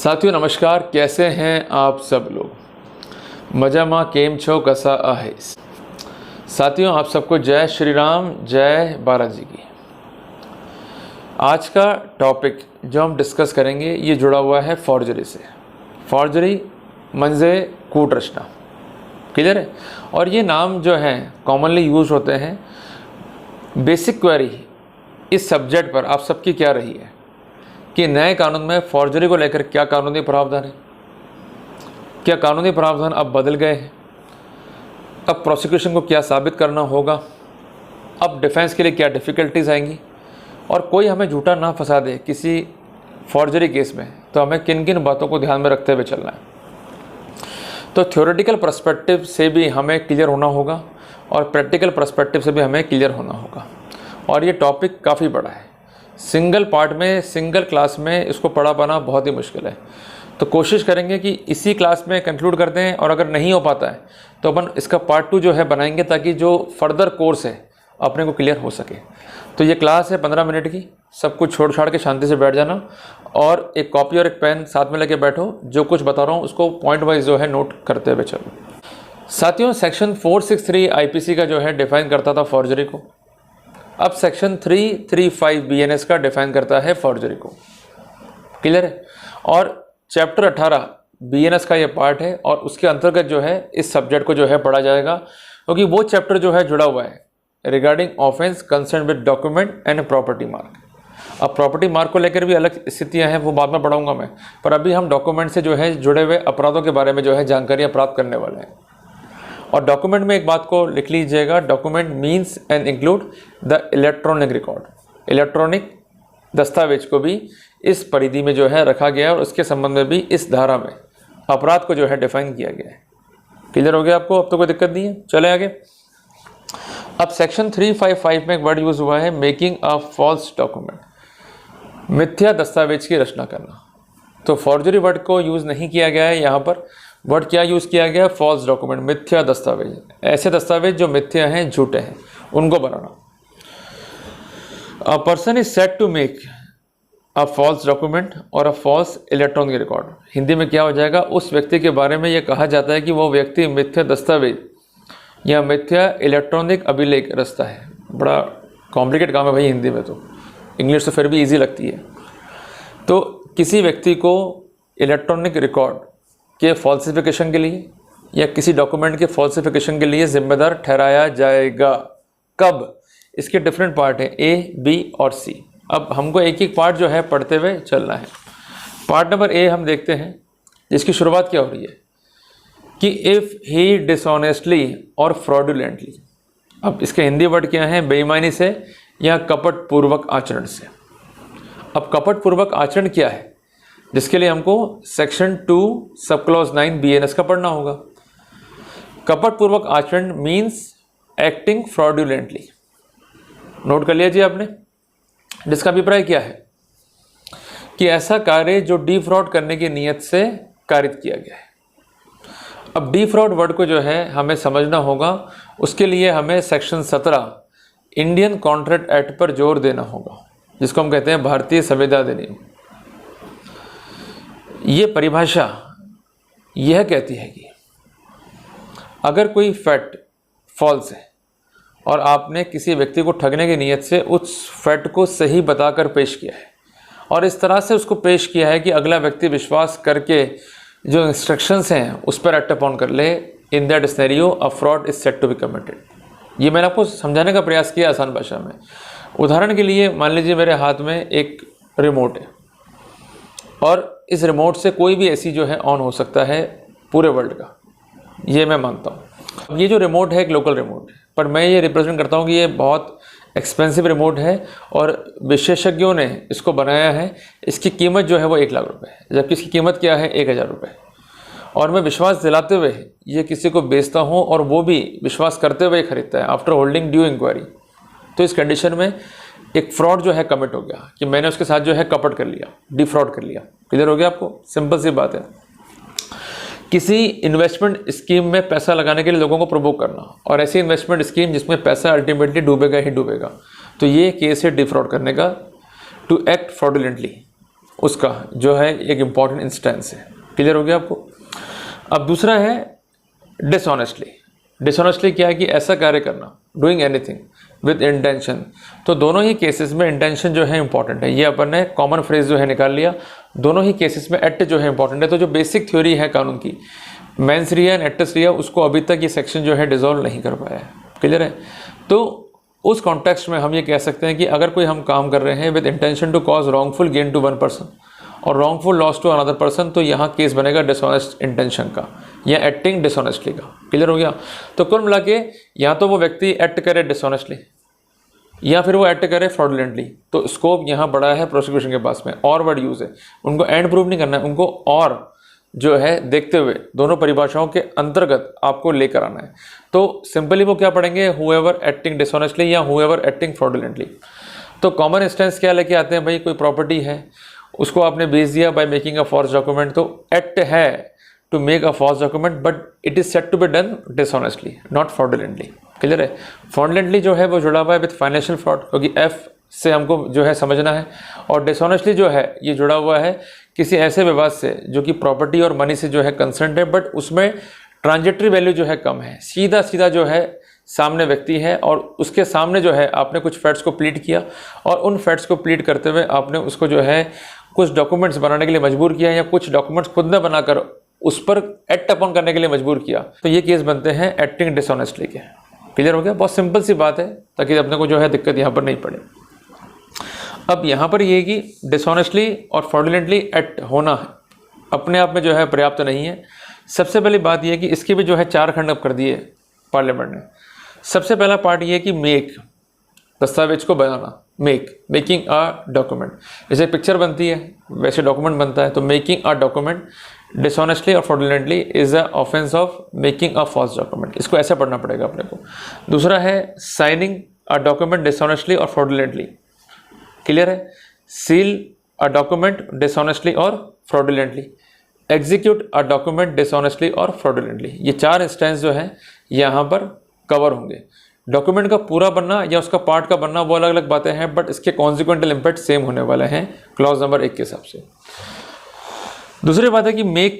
साथियों नमस्कार, कैसे हैं आप सब लोग। मजामा केम छो कसा आहे। साथियों आप सबको जय श्री राम, जय बालाजी की। आज का टॉपिक जो हम डिस्कस करेंगे ये जुड़ा हुआ है फॉर्जरी से। फॉर्जरी म्हणजे कूट रचना, क्लियर है। और ये नाम जो है कॉमनली यूज होते हैं। बेसिक क्वेरी इस सब्जेक्ट पर आप सबकी क्या रही है कि नए कानून में फॉर्जरी को लेकर क्या कानूनी प्रावधान है, क्या कानूनी प्रावधान अब बदल गए हैं, अब प्रोसिक्यूशन को क्या साबित करना होगा, अब डिफेंस के लिए क्या डिफ़िकल्टीज आएंगी, और कोई हमें झूठा ना फंसा दे किसी फॉर्जरी केस में तो हमें किन किन बातों को ध्यान में रखते हुए चलना है। तो थ्योरेटिकल पर्सपेक्टिव से भी हमें क्लियर होना होगा और प्रैक्टिकल पर्सपेक्टिव से भी हमें क्लियर होना होगा। और ये टॉपिक काफ़ी बड़ा है, सिंगल पार्ट में सिंगल क्लास में इसको पढ़ा पाना बहुत ही मुश्किल है। तो कोशिश करेंगे कि इसी क्लास में कंक्लूड कर दें, और अगर नहीं हो पाता है तो अपन इसका पार्ट 2 जो है बनाएंगे ताकि जो फर्दर कोर्स है अपने को क्लियर हो सके। तो ये क्लास है 15 मिनट की, सब कुछ छोड़ छाड़ के शांति से बैठ जाना और एक कॉपी और एक पेन साथ में लेके बैठो। जो कुछ बता रहा हूँ उसको पॉइंट वाइज जो है नोट करते हुए चलो। साथियों सेक्शन 463 आईपीसी का जो है डिफाइन करता था फॉर्जरी को, अब सेक्शन 335 बीएनएस का डिफाइन करता है फॉर्जरी को, क्लियर है। और चैप्टर 18 बीएनएस का ये पार्ट है और उसके अंतर्गत जो है इस सब्जेक्ट को जो है पढ़ा जाएगा, क्योंकि वो चैप्टर जो है जुड़ा हुआ है regarding offence concern with document and property mark. अब प्रॉपर्टी मार्क को लेकर भी अलग स्थितियाँ हैं, वो बाद में पढ़ाऊँगा मैं, पर अभी हम डॉक्यूमेंट से जो है जुड़े हुए अपराधों के बारे में जो है जानकारियाँ प्राप्त करने वाले हैं। और डॉक्यूमेंट में एक बात को लिख लीजिएगा, document means and include the electronic record. Electronic दस्तावेज को भी इस परिधि में जो है रखा गया है और उसके संबंध में भी इस धारा में अपराध को जो है डिफाइन किया गया है। क्लियर हो गया आपको? अब तो कोई दिक्कत नहीं है, चले आगे। अब सेक्शन 355 में एक वर्ड यूज हुआ है, मेकिंग अ फॉल्स डॉक्यूमेंट, मिथ्या दस्तावेज की रचना करना। तो फॉर्जरी वर्ड को यूज नहीं किया गया है यहाँ पर। वर्ड क्या यूज़ किया गया? फॉल्स डॉक्यूमेंट, मिथ्या दस्तावेज। ऐसे दस्तावेज जो मिथ्या हैं, झूठे हैं, उनको बनाना। A person is said to make a false document और a false electronic record. Hindi में क्या हो जाएगा? उस व्यक्ति के बारे में ये कहा जाता है कि वो व्यक्ति मिथ्या दस्तावेज या मिथ्या इलेक्ट्रॉनिक अभिलेख रचता है। बड़ा कॉम्प्लिकेट काम है भाई हिंदी में, तो इंग्लिश तो फिर भी ईजी लगती है। तो किसी व्यक्ति को इलेक्ट्रॉनिक रिकॉर्ड के फॉल्सिफिकेशन के लिए या किसी डॉक्यूमेंट के फॉल्सिफिकेशन के लिए जिम्मेदार ठहराया जाएगा। कब? इसके डिफरेंट पार्ट हैं, ए, बी और सी। अब हमको एक एक पार्ट जो है पढ़ते हुए चलना है। पार्ट नंबर ए हम देखते हैं, जिसकी शुरुआत क्या हो रही है कि इफ़ ही डिसऑनेस्टली और फ्रॉडुलेंटली। अब इसके हिंदी वर्ड क्या है? बेईमानी से या कपटपूर्वक आचरण से। अब कपटपूर्वक आचरण क्या है, जिसके लिए हमको सेक्शन 2 सब क्लॉज 9 बीएनएस का पढ़ना होगा। कपटपूर्वक आचरण मीन्स एक्टिंग फ्रॉडुलेंटली। नोट कर लिया जी आपने, जिसका अभिप्राय क्या है कि ऐसा कार्य जो डिफ्रॉड करने की नीयत से कारित किया गया है। अब डिफ्रॉड वर्ड को जो है हमें समझना होगा, उसके लिए हमें सेक्शन 17 इंडियन कॉन्ट्रैक्ट एक्ट पर जोर देना होगा, जिसको हम कहते हैं भारतीय संविदा अधिनियम। ये परिभाषा यह कहती है कि अगर कोई फैक्ट फॉल्स है और आपने किसी व्यक्ति को ठगने की नीयत से उस फैक्ट को सही बताकर पेश किया है और इस तरह से उसको पेश किया है कि अगला व्यक्ति विश्वास करके जो इंस्ट्रक्शंस हैं उस पर एक्ट अपॉन कर ले, in that scenario a fraud is said to be committed. ये मैंने आपको समझाने का प्रयास किया आसान भाषा में। उदाहरण के लिए मान लीजिए मेरे हाथ में एक रिमोट है और इस रिमोट से कोई भी एसी जो है ऑन हो सकता है पूरे वर्ल्ड का, ये मैं मानता हूँ। अब ये जो रिमोट है एक लोकल रिमोट है, पर मैं ये रिप्रेजेंट करता हूँ कि ये बहुत एक्सपेंसिव रिमोट है और विशेषज्ञों ने इसको बनाया है। इसकी कीमत जो है वो 1 लाख रुपये है, जबकि इसकी कीमत क्या है? 1000 रुपये। और मैं विश्वास दिलाते हुए ये किसी को बेचता हूँ और वो भी विश्वास करते हुए खरीदता है आफ्टर होल्डिंग ड्यू इंक्वायरी। तो इस कंडीशन में एक फ्रॉड जो है कमिट हो गया कि मैंने उसके साथ जो है कपट कर लिया, डिफ्रॉड कर लिया। क्लियर हो गया आपको? सिंपल सी बात है। किसी इन्वेस्टमेंट स्कीम में पैसा लगाने के लिए लोगों को प्रोवोक करना, और ऐसी इन्वेस्टमेंट स्कीम जिसमें पैसा अल्टीमेटली डूबेगा ही डूबेगा, तो ये केस है डिफ्रॉड करने का, टू एक्ट फ्रॉडुलेंटली। उसका जो है एक इम्पॉर्टेंट इंस्टेंस है। क्लियर हो गया आपको। अब दूसरा है डिसऑनेस्टली। डिसऑनेस्टली क्या है कि ऐसा कार्य करना, डूइंग एनीथिंग विद इंटेंशन। तो दोनों ही केसेस में इंटेंशन जो है इंपॉर्टेंट है। ये अपन ने कॉमन फ्रेज जो है निकाल लिया। दोनों ही केसेस में एक्ट जो है इंपॉर्टेंट है। तो जो बेसिक थ्योरी है कानून की, मेंस रिया एंड एक्टस रिया, उसको अभी तक ये सेक्शन जो है डिसॉल्व नहीं कर पाया है। क्लियर है। तो उस कॉन्टेक्स्ट में हम ये कह सकते हैं कि अगर कोई हम काम कर रहे हैं with intention to cause wrongful gain to one person और wrongful loss to another person, तो यहाँ केस बनेगा डिसऑनेस्ट इंटेंशन का या एक्टिंग डिसऑनेस्टली का। क्लियर हो गया। तो कुल मिला के या तो वो व्यक्ति एक्ट करे डिसऑनेस्टली या फिर वो एक्ट करे फ्रॉडुलेंटली। तो स्कोप यहाँ बड़ा है प्रोसिक्यूशन के पास में। और वर्ड यूज़ है, उनको एंड प्रूव नहीं करना है, उनको और जो है देखते हुए दोनों परिभाषाओं के अंतर्गत आपको लेकर आना है। तो सिंपली वो क्या पढ़ेंगे, हुएवर एक्टिंग डिसऑनेस्टली या हुएवर एक्टिंग फ्रॉडुलेंटली। तो कॉमन इंस्टेंस क्या लेके आते हैं भाई, कोई प्रॉपर्टी है उसको आपने बेच दिया by making a false document, तो एक्ट है to make a false document but it is said to be done dishonestly not fraudulently. Clear है। फ्रॉडुलेंटली जो है वो जुड़ा हुआ है विद फाइनेंशियल फ्रॉड, क्योंकि एफ से हमको जो है समझना है, और डिसऑनेस्टली जो है ये जुड़ा हुआ है किसी ऐसे विवाद से जो कि प्रॉपर्टी और मनी से जो है कंसर्न है, बट उसमें ट्रांजेक्टरी वैल्यू जो है कम है। सीधा सीधा जो है सामने व्यक्ति है और उसके सामने जो है आपने कुछ फैक्ट्स को प्लीड किया और उन फैक्ट्स को प्लीड करते हुए आपने उसको जो है कुछ डॉक्यूमेंट्स बनाने के लिए मजबूर किया या कुछ डॉक्यूमेंट्स खुद ने बनाकर उस पर एक्ट अपॉन करने के लिए मजबूर किया, तो ये केस बनते हैं एक्टिंग डिसऑनेस्टली के। क्लियर हो गया। बहुत सिंपल सी बात है ताकि अपने को जो है दिक्कत यहाँ पर नहीं पड़े। अब यहाँ पर ये कि डिसऑनेस्टली और फ्रॉडुलेंटली एक्ट होना अपने आप में जो है पर्याप्त नहीं है। सबसे पहली बात यह कि इसके भी जो है 4 खंड अब कर दिए पार्लियामेंट ने। सबसे पहला पार्ट ये कि मेक, दस्तावेज को बनाना, मेकिंग अ डॉक्यूमेंट। जैसे पिक्चर बनती है वैसे डॉक्यूमेंट बनता है, तो मेकिंग अ डॉक्यूमेंट डिसऑनेस्टली और fraudulently is a offence of making a false document. इसको ऐसा पढ़ना पड़ेगा अपने को। दूसरा है साइनिंग अ डॉक्यूमेंट डिसऑनेस्टली और फ्रॉडुलेंटली। क्लियर है। सील अ डॉक्यूमेंट डिसऑनेस्टली और fraudulently, execute a document dishonestly और फ्रॉडुलेंटली। ये 4 इंस्टेंस जो है यहाँ पर कवर होंगे। डॉक्यूमेंट का पूरा बनना या उसका पार्ट का बनना वो अलग अलग बातें हैं, बट इसके कॉन्सिक्वेंटल इम्पैक्ट सेम होने वाले हैं क्लॉज नंबर 1 के हिसाब से। दूसरी बात है कि मेक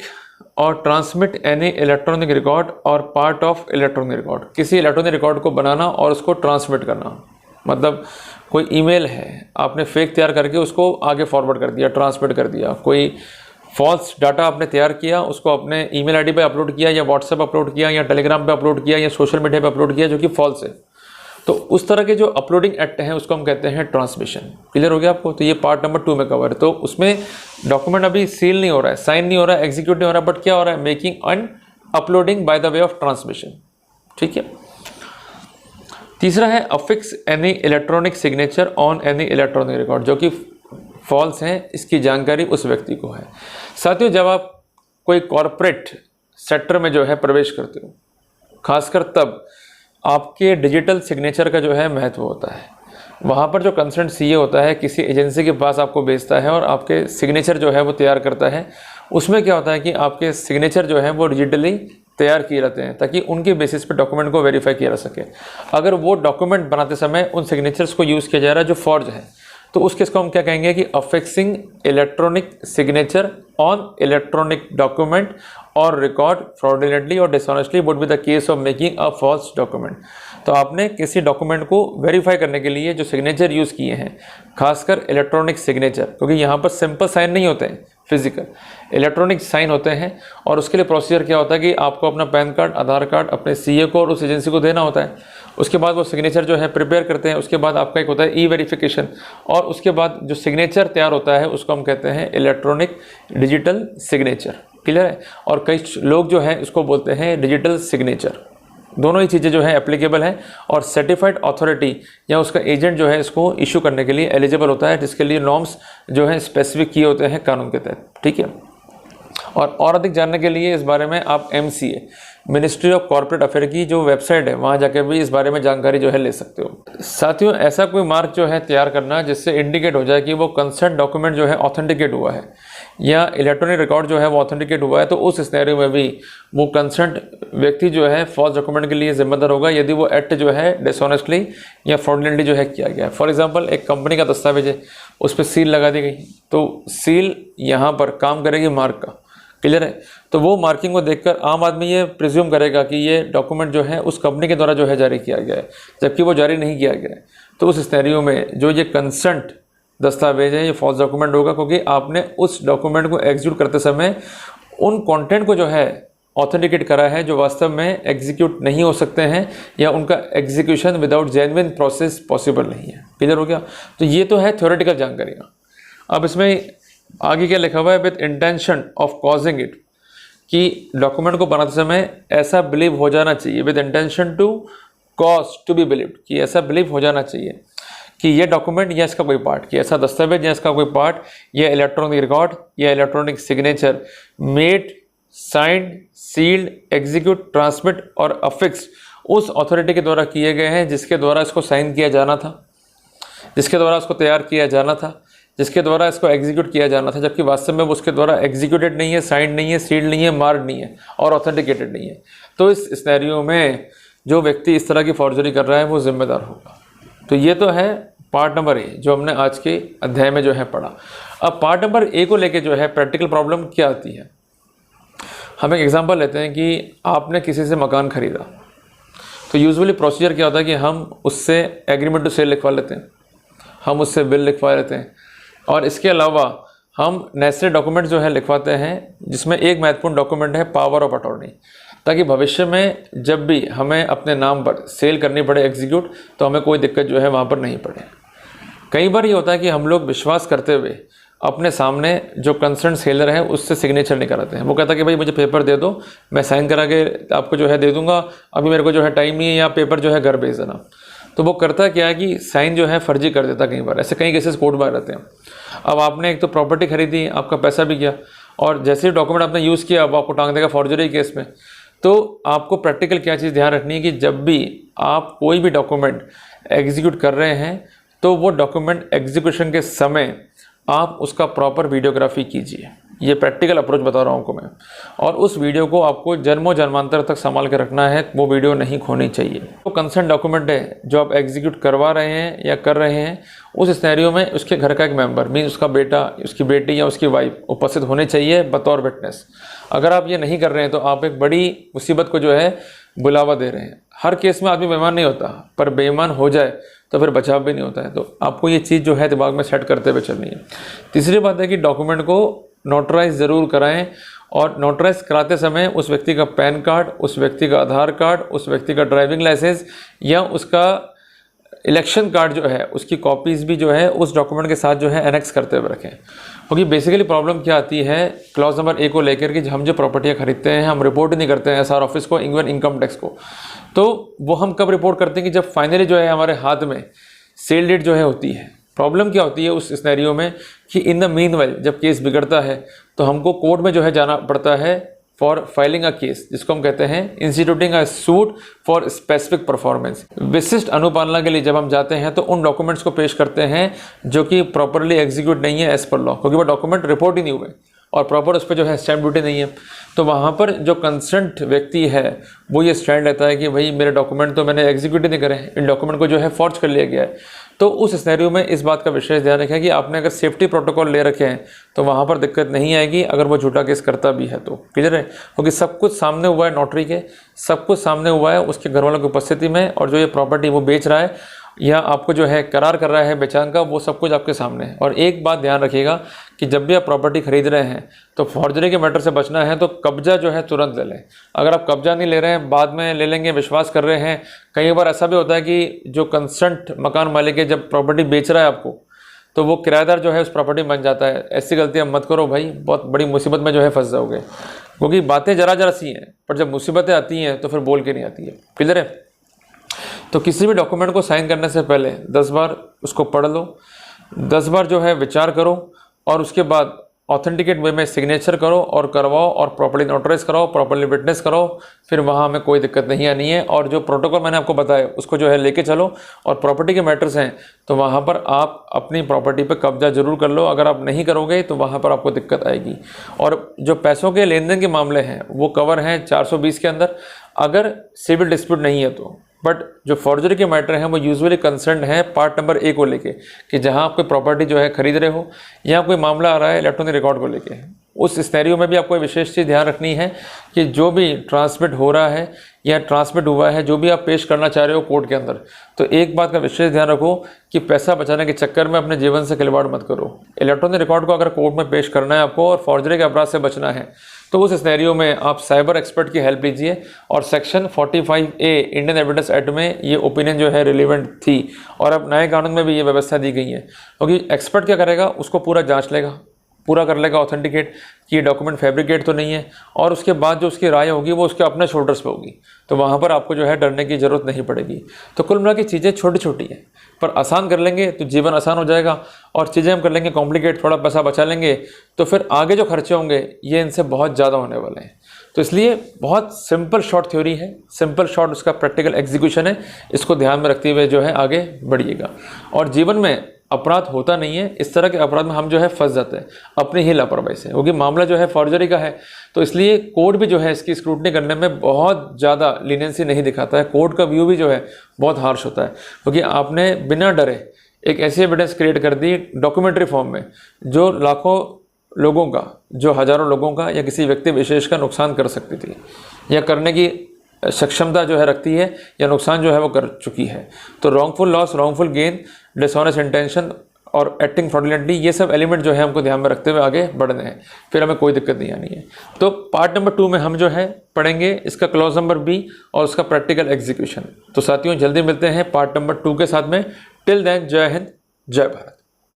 और ट्रांसमिट एनी इलेक्ट्रॉनिक रिकॉर्ड और पार्ट ऑफ इलेक्ट्रॉनिक रिकॉर्ड। किसी इलेक्ट्रॉनिक रिकॉर्ड को बनाना और उसको ट्रांसमिट करना, मतलब कोई ईमेल है आपने फेक तैयार करके उसको आगे फॉरवर्ड कर दिया, ट्रांसमिट कर दिया। कोई फॉल्स डाटा आपने तैयार किया, उसको अपने ईमेल आईडी पे अपलोड किया या व्हाट्सएप अपलोड किया या टेलीग्राम पे अपलोड किया या सोशल मीडिया पे अपलोड किया जो कि फॉल्स है, तो उस तरह के जो अपलोडिंग एक्ट हैं उसको हम कहते हैं ट्रांसमिशन। क्लियर हो गया आपको। तो ये पार्ट नंबर 2 में कवर है। तो उसमें डॉक्यूमेंट अभी सील नहीं हो रहा है, साइन नहीं हो रहा है, एग्जीक्यूट नहीं हो रहा है, बट क्या हो रहा है, making and uploading by the way of transmission. ठीक है। तीसरा है affix any electronic signature on any electronic record, जो कि फॉल्स हैं, इसकी जानकारी उस व्यक्ति को है। साथियों, जब आप कोई कॉरपोरेट सेक्टर में जो है प्रवेश करते हो, खासकर तब आपके डिजिटल सिग्नेचर का जो है महत्व होता है। वहाँ पर जो कंसर्न सीए होता है किसी एजेंसी के पास आपको भेजता है और आपके सिग्नेचर जो है वो तैयार करता है। उसमें क्या होता है कि आपके सिग्नेचर जो है वो डिजिटली तैयार किए जाते हैं ताकि उनके बेसिस पे डॉक्यूमेंट को वेरीफाई किया जा सके। अगर वो डॉक्यूमेंट बनाते समय उन सिग्नेचर्स को यूज़ किया जा रहा है जो फॉर्ज है, तो उस केस को हम क्या कहेंगे कि affixing electronic signature on electronic document और रिकॉर्ड फ्रॉडुलेंटली और dishonestly would be the case of making a false document. तो आपने किसी डॉक्यूमेंट को वेरीफाई करने के लिए जो सिग्नेचर यूज़ किए हैं, खासकर इलेक्ट्रॉनिक सिग्नेचर, क्योंकि यहाँ पर सिंपल साइन नहीं होते हैं, फिजिकल इलेक्ट्रॉनिक साइन होते हैं। और उसके लिए प्रोसीजर क्या होता है कि आपको अपना पैन कार्ड, आधार कार्ड अपने सीए को और उस एजेंसी को देना होता है। उसके बाद वो सिग्नेचर जो है प्रिपेयर करते हैं। उसके बाद आपका एक होता है ई वेरिफिकेशन, और उसके बाद जो सिग्नेचर तैयार होता है उसको हम कहते हैं इलेक्ट्रॉनिक डिजिटल सिग्नेचर। क्लियर है। और कई लोग जो है इसको बोलते हैं डिजिटल सिग्नेचर। दोनों ही चीज़ें जो है एप्लीकेबल हैं और सर्टिफाइड अथॉरिटी या उसका एजेंट जो है इसको इशू करने के लिए एलिजिबल होता है, जिसके लिए नॉर्म्स जो है स्पेसिफिक किए होते हैं कानून के तहत। ठीक है। और अधिक जानने के लिए इस बारे में आप MCA ministry of corporate affair की जो वेबसाइट है वहाँ जाकर भी इस बारे में जानकारी जो है ले सकते हो। साथियों, ऐसा कोई मार्क जो है तैयार करना जिससे इंडिकेट हो जाए कि वो कंसर्न डॉक्यूमेंट जो है ऑथेंटिकेट हुआ है, या इलेक्ट्रॉनिक रिकॉर्ड जो है वो ऑथेंटिकेट हुआ है, तो उस सिनेरियो में भी वो कंसर्न व्यक्ति जो है फॉल्स डॉक्यूमेंट के लिए जिम्मेदार होगा यदि वो एक्ट जो है डिसऑनेस्टली या फ्रॉडलेंटली जो है किया गया है। फॉर एग्जांपल, एक कंपनी का दस्तावेज है, उस पर सील लगा दी गई, तो सील यहाँ पर काम करेगी मार्क का, क्लियर है। तो वो मार्किंग को देखकर आम आदमी ये प्रिज्यूम करेगा कि ये डॉक्यूमेंट जो है उस कंपनी के द्वारा जो है जारी किया गया है, जबकि वो जारी नहीं किया गया है। तो उस सिनेरियो में जो ये कंसेंट दस्तावेज है ये फॉल्स डॉक्यूमेंट होगा, क्योंकि आपने उस डॉक्यूमेंट को एग्जीक्यूट करते समय उन कंटेंट को जो है ऑथेंटिकेट करा है जो वास्तव में एग्जीक्यूट नहीं हो सकते हैं, या उनका execution without genuine process possible नहीं है। क्लियर हो गया। तो ये तो है थ्योरेटिकल जानकारियाँ। अब इसमें आगे क्या लिखा हुआ है, with intention of causing it, कि डॉक्यूमेंट को बनाते समय ऐसा बिलीव हो जाना चाहिए, with intention to cause to be believed, कि ऐसा बिलीव हो जाना चाहिए कि ये डॉक्यूमेंट या इसका कोई पार्ट, कि ऐसा दस्तावेज या इसका कोई पार्ट, या इलेक्ट्रॉनिक रिकॉर्ड या electronic signature made, signed, sealed, execute, transmit और अफिक्स उस अथॉरिटी के द्वारा किए गए हैं जिसके द्वारा इसको साइन किया जाना था, जिसके द्वारा इसको तैयार किया जाना था, जिसके द्वारा इसको एग्जीक्यूट किया जाना था, जबकि वास्तव में वो उसके द्वारा एग्जीक्यूटेड नहीं है, साइंड नहीं है, सील्ड नहीं है, मार्क नहीं है और ऑथेंटिकेटेड नहीं है। तो इस सिनेरियो में जो व्यक्ति इस तरह की फॉर्जरी कर रहा है वो जिम्मेदार होगा। तो ये तो है पार्ट नंबर ए जो हमने आज के अध्याय में जो है पढ़ा। अब पार्ट नंबर ए को लेके जो है प्रैक्टिकल प्रॉब्लम क्या आती है। हम एक एग्जांपल लेते हैं कि आपने किसी से मकान खरीदा, तो यूजुअली प्रोसीजर क्या होता है कि हम उससे एग्रीमेंट टू सेल लिखवा लेते हैं, हम उससे बिल लिखवा लेते हैं, और इसके अलावा हम नेसेसरी डॉक्यूमेंट जो है लिखवाते हैं, जिसमें एक महत्वपूर्ण डॉक्यूमेंट है पावर ऑफ अटॉर्नी, ताकि भविष्य में जब भी हमें अपने नाम पर सेल करनी पड़े एग्जीक्यूट, तो हमें कोई दिक्कत जो है वहाँ पर नहीं पड़े। कई बार ये होता है कि हम लोग विश्वास करते हुए अपने सामने जो कंसर्न सेलर है उससे सिग्नेचर नहीं कराते हैं। वो कहता है कि भाई मुझे पेपर दे दो, मैं साइन करा के आपको जो है दे दूंगा, अभी मेरे को जो है टाइम नहीं है, या पेपर जो है घर भेज देना। तो वो करता क्या है कि साइन जो है फर्जी कर देता। कई बार ऐसे कई केसेस कोर्ट में रहते हैं। अब आपने एक तो प्रॉपर्टी खरीदी, आपका पैसा भी गया, और जैसे ही डॉक्यूमेंट आपने यूज़ किया अब आपको टांग देगा फॉर्जरी केस में। तो आपको प्रैक्टिकल क्या चीज़ ध्यान रखनी है कि जब भी आप कोई भी डॉक्यूमेंट एग्जीक्यूट कर रहे हैं तो वो डॉक्यूमेंट एग्जीक्यूशन के समय आप उसका प्रॉपर वीडियोग्राफी कीजिए। ये प्रैक्टिकल अप्रोच बता रहा हूँ आपको मैं, और उस वीडियो को आपको जन्मों जन्मांतर तक संभाल के रखना है, वो वीडियो नहीं खोनी चाहिए। वो कंसर्न डॉक्यूमेंट है जो आप एग्जीक्यूट करवा रहे हैं या कर रहे हैं, उस सिनेरियो में उसके घर का एक मेंबर मीन उसका बेटा, उसकी बेटी या उसकी वाइफ उपस्थित होने चाहिए बतौर विटनेस। अगर आप ये नहीं कर रहे हैं तो आप एक बड़ी मुसीबत को जो है बुलावा दे रहे हैं। हर केस में आदमी बेईमान नहीं होता, पर बेईमान हो जाए तो फिर बचाव भी नहीं होता है। तो आपको ये चीज़ जो है दिमाग में सेट करते हुए चलनी है। तीसरी बात है कि डॉक्यूमेंट को नोटराइज ज़रूर कराएं, और नोटराइज कराते समय उस व्यक्ति का पैन कार्ड, उस व्यक्ति का आधार कार्ड, उस व्यक्ति का ड्राइविंग लाइसेंस या उसका इलेक्शन कार्ड जो है उसकी कॉपीज़ भी जो है उस डॉक्यूमेंट के साथ जो है एनेक्स करते हुए रखें। क्योंकि बेसिकली प्रॉब्लम क्या आती है क्लॉज नंबर ए को लेकर कि हम जो प्रॉपर्टियाँ खरीदते हैं हम रिपोर्ट नहीं करते हैं एसआर ऑफिस को, इवन इनकम टैक्स को। तो वो हम कब रिपोर्ट करते हैं कि जब फाइनली जो है हमारे हाथ में सेल डेट जो है होती है। प्रॉब्लम क्या होती है उस सिनेरियो में कि इन द मीनवाइल जब केस बिगड़ता है तो हमको कोर्ट में जो है जाना पड़ता है फॉर फाइलिंग अ केस, जिसको हम कहते हैं instituting a suit for specific performance. विशिष्ट अनुपालना के लिए जब हम जाते हैं तो उन डॉक्यूमेंट्स को पेश करते हैं जो कि प्रॉपरली एग्जीक्यूट नहीं है एज पर लॉ, क्योंकि वो डॉक्यूमेंट रिपोर्ट ही नहीं हुए और प्रॉपर उस पर जो है स्टैम्प ड्यूटी नहीं है। तो वहाँ पर जो कंसर्न्ड व्यक्ति है वो ये स्टैंड लेता है कि भाई मेरे डॉक्यूमेंट तो मैंने एग्जीक्यूट नहीं करे हैं, इन डॉक्यूमेंट को जो है फॉर्ज कर लिया गया है। तो उस सिनेरियो में इस बात का विशेष ध्यान रखें कि आपने अगर सेफ्टी प्रोटोकॉल ले रखे हैं तो वहाँ पर दिक्कत नहीं आएगी अगर वो झूठा केस करता भी है तो। क्लियर है, क्योंकि सब कुछ सामने हुआ है नोटरी के, सब कुछ सामने हुआ है उसके घर वालों की उपस्थिति में, और जो ये प्रॉपर्टी वो बेच रहा है या आपको जो है करार कर रहा है बेचान का, वो सब कुछ आपके सामने है। और एक बात ध्यान रखिएगा कि जब भी आप प्रॉपर्टी खरीद रहे हैं तो फॉर्जरी के मैटर से बचना है तो कब्जा जो है तुरंत ले लें। अगर आप कब्जा नहीं ले रहे हैं बाद में ले लेंगे, विश्वास कर रहे हैं। कई बार ऐसा भी होता है कि जो कंसर्न्ड मकान मालिक है जब प्रॉपर्टी बेच रहा है आपको तो वो किराएदार जो है उस प्रॉपर्टी बन जाता है। ऐसी गलतियाँ मत करो भाई, बहुत बड़ी मुसीबत में जो है फंस जाओगे, क्योंकि बातें जरा जरा सी हैं पर जब मुसीबतें आती हैं तो फिर बोल के नहीं आती है। क्लियर है, तो किसी भी डॉक्यूमेंट को साइन करने से पहले 10 बार उसको पढ़ लो, 10 बार जो है विचार करो, और उसके बाद ऑथेंटिकेट वे में सिग्नेचर करो और करवाओ और प्रॉपर्ली नोटराइज कराओ, प्रॉपर्ली विटनेस कराओ, फिर वहाँ हमें कोई दिक्कत नहीं आनी है। और जो प्रोटोकॉल मैंने आपको बताया उसको जो है लेके चलो। और प्रॉपर्टी के मैटर्स हैं तो वहाँ पर आप अपनी प्रॉपर्टी पे कब्जा जरूर कर लो, अगर आप नहीं करोगे तो वहाँ पर आपको दिक्कत आएगी। और जो पैसों के लेन देन के मामले हैं वो कवर हैं 420 के अंदर, अगर सिविल डिस्प्यूट नहीं है तो। बट जो फॉर्जरी के मैटर हैं वो यूजुअली कंसर्न है पार्ट नंबर ए को लेके, कि जहां आप कोई प्रॉपर्टी जो है खरीद रहे हो या कोई मामला आ रहा है इलेक्ट्रॉनिक रिकॉर्ड को लेके। उस सिनेरियो में भी आपको विशेष चीज़ ध्यान रखनी है कि जो भी ट्रांसमिट हो रहा है या ट्रांसमिट हुआ है, जो भी आप पेश करना चाह रहे हो कोर्ट के अंदर, तो एक बात का विशेष ध्यान रखो कि पैसा बचाने के चक्कर में अपने जीवन से खिलवाड़ मत करो। इलेक्ट्रॉनिक रिकॉर्ड को अगर कोर्ट में पेश करना है आपको और फॉर्जरी के अपराध से बचना है तो उस सिनेरियो में आप साइबर एक्सपर्ट की हेल्प लीजिए। और section 45A Indian evidence act में ये ओपिनियन जो है रिलेवेंट थी, और अब नए कानून में भी ये व्यवस्था दी गई है। क्योंकि एक्सपर्ट क्या करेगा, उसको पूरा जांच लेगा, पूरा कर लेगा ऑथेंटिकेट कि ये डॉक्यूमेंट फैब्रिकेट तो नहीं है, और उसके बाद जो उसकी राय होगी वो उसके अपने शोल्डर्स पे होगी। तो वहाँ पर आपको जो है डरने की ज़रूरत नहीं पड़ेगी। तो कुल मिला के चीज़ें छोटी छोटी हैं, पर आसान कर लेंगे तो जीवन आसान हो जाएगा। और चीज़ें हम कर लेंगे कॉम्प्लिकेट, थोड़ा पैसा बचा लेंगे, तो फिर आगे जो खर्चे होंगे ये इनसे बहुत ज़्यादा होने वाले हैं। तो इसलिए बहुत सिंपल शॉर्ट थ्योरी है, सिंपल शॉर्ट उसका प्रैक्टिकल एग्जीक्यूशन है। इसको ध्यान में रखते हुए जो है आगे बढ़िएगा। और जीवन में अपराध होता नहीं है, इस तरह के अपराध में हम जो है फंस जाते हैं अपनी ही लापरवाही से, क्योंकि मामला जो है फॉर्जरी का है। तो इसलिए कोर्ट भी जो है इसकी स्क्रूटनी करने में बहुत ज़्यादा लीनियंसी नहीं दिखाता है। कोर्ट का व्यू भी जो है बहुत हार्श होता है, क्योंकि आपने बिना डरे एक ऐसी एविडेंस क्रिएट कर दी डॉक्यूमेंट्री फॉर्म में, जो लाखों लोगों का, जो हज़ारों लोगों का या किसी व्यक्ति विशेष का नुकसान कर सकती थी या करने की सक्षमता जो है रखती है, या नुकसान जो है वो कर चुकी है। तो wrongful loss, wrongful gain, dishonest intention और एक्टिंग फ्रॉडुलेंटली, ये सब एलिमेंट जो है हमको ध्यान में रखते हुए आगे बढ़ने हैं, फिर हमें कोई दिक्कत नहीं आनी है। तो पार्ट नंबर 2 में हम जो है पढ़ेंगे इसका क्लॉज नंबर B और उसका प्रैक्टिकल एग्जीक्यूशन। तो साथियों जल्दी मिलते हैं पार्ट नंबर 2 के साथ में। टिल देन जय हिंद, जय भारत।